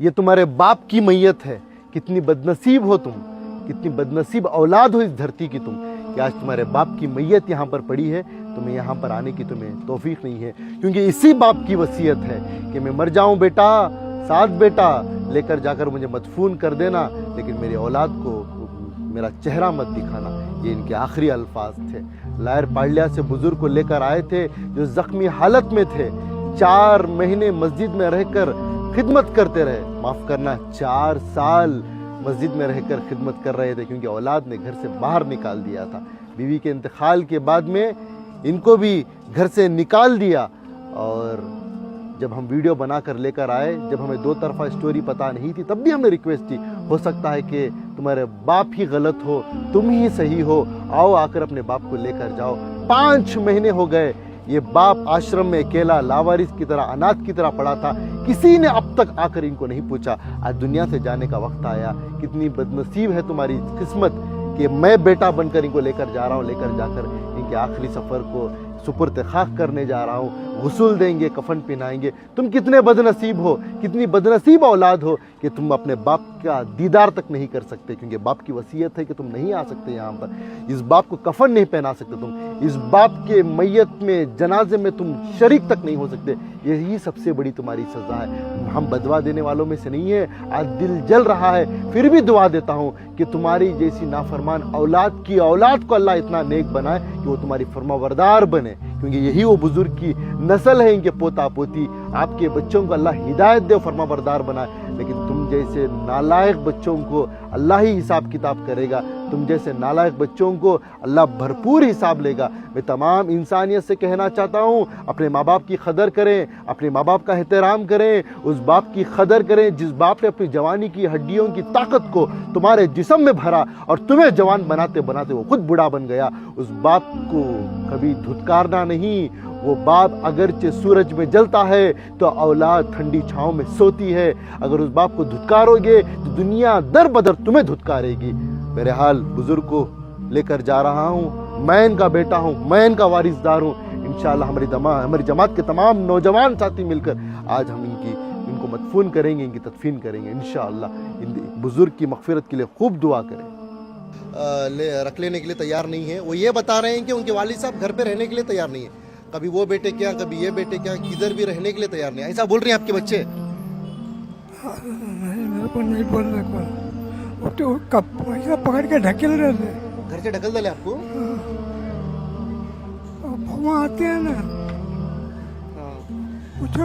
یہ تمہارے باپ کی میت ہے. کتنی بدنصیب ہو تم, کتنی بدنصیب اولاد ہو اس دھرتی کی تم کہ آج تمہارے باپ کی میت یہاں پر پڑی ہے. تمہیں یہاں پر آنے کی تمہیں توفیق نہیں ہے, کیونکہ اسی باپ کی وصیت ہے کہ میں مر جاؤں بیٹا, ساتھ بیٹا لے کر جا کر مجھے مدفون کر دینا, لیکن میری اولاد کو میرا چہرہ مت دکھانا. یہ ان کے آخری الفاظ تھے. لائر پاڑلیا سے بزرگ کو لے کر آئے تھے جو زخمی حالت میں تھے. 4 مہینے مسجد میں رہ کر خدمت کرتے رہے, معاف کرنا 4 سال مسجد میں رہ کر خدمت کر رہے تھے, کیونکہ اولاد نے گھر سے باہر نکال دیا تھا. بیوی کے انتقال کے بعد میں ان کو بھی گھر سے نکال دیا. اور جب ہم ویڈیو بنا کر لے کر آئے, جب ہمیں 2 طرفہ سٹوری پتہ نہیں تھی, تب بھی ہم نے ریکویسٹ کی, ہو سکتا ہے کہ تمہارے باپ ہی غلط ہو, تم ہی صحیح ہو, آؤ آ کر اپنے باپ کو لے کر جاؤ. 5 مہینے ہو گئے یہ باپ آشرم میں اکیلا لاوارث کی طرح, اناتھ کی طرح پڑا تھا. کسی نے اب تک آ کر ان کو نہیں پوچھا. آج دنیا سے جانے کا وقت آیا. کتنی بدنصیب ہے تمہاری قسمت کہ میں بیٹا بن کر ان کو لے کر جا رہا ہوں, لے کر جا کر ان کے آخری سفر کو سپرد خاک کرنے جا رہا ہوں. غسل دیں گے, کفن پہنائیں گے. تم کتنے بدنصیب ہو, کتنی بدنصیب اولاد ہو کہ تم اپنے باپ کا دیدار تک نہیں کر سکتے, کیونکہ باپ کی وصیت ہے کہ تم نہیں آ سکتے یہاں پر. اس باپ کو کفن نہیں پہنا سکتے تم, اس باپ کے میت میں جنازے میں تم شریک تک نہیں ہو سکتے. یہی سب سے بڑی تمہاری سزا ہے. ہم بدوا دینے والوں میں سے نہیں ہیں. آج دل جل رہا ہے, پھر بھی دعا دیتا ہوں کہ تمہاری جیسی نافرمان اولاد کی اولاد کو اللہ اتنا نیک بنائے کہ وہ تمہاری فرمانبردار بنے, کیونکہ یہی وہ بزرگ کی نسل ہے, ان کے پوتا پوتی. آپ کے بچوں کو اللہ ہدایت دے, فرمانبردار بنائے. لیکن تم جیسے نالائق بچوں کو اللہ ہی حساب کتاب کرے گا. تم جیسے نالائق بچوں کو اللہ بھرپور حساب لے گا. میں تمام انسانیت سے کہنا چاہتا ہوں, اپنے ماں باپ کی قدر کریں, اپنے ماں باپ کا احترام کریں, اس باپ کی قدر کریں جس باپ نے اپنی جوانی کی ہڈیوں کی طاقت کو تمہارے جسم میں بھرا اور تمہیں جوان بناتے بناتے وہ خود بوڑھا بن گیا. اس باپ کو کبھی دھتکارنا نہیں. وہ باپ اگرچہ سورج میں جلتا ہے تو اولاد ٹھنڈی چھاؤں میں سوتی ہے. اگر اس باپ کو دھتکارو گے تو دنیا در بدر تمہیں دھتکارے گی. بہرحال بزرگ کو لے کر جا رہا ہوں, میں ان کا بیٹا ہوں, میں ان کا وارث دار ہوں. انشاءاللہ ہماری جماعت کے تمام نوجوان ساتھی مل کر آج ہم ان کو مدفون کریں گے, ان کی تدفین کریں گے. انشاءاللہ بزرگ کی مغفرت کے لیے خوب دعا کریں. رکھ لینے کے لیے تیار نہیں ہیں. وہ یہ بتا رہے ہیں کہ ان کے والد صاحب گھر پہ رہنے کے لیے تیار نہیں ہیں. کبھی وہ بیٹے کیا, کبھی یہ بیٹے کیا, کدھر بھی رہنے کے لیے تیار نہیں. ایسا بول رہے ہیں آپ کے بچے؟ نہیں, میرے کو نہیں بولنے کو. وہ تو پیسہ پکڑ کے ڈھکیل رہے تھے. گھر سے ڈھکل ڈالے آپ کو؟ وہاں آتے ہیں نا, ہاں. پوچھو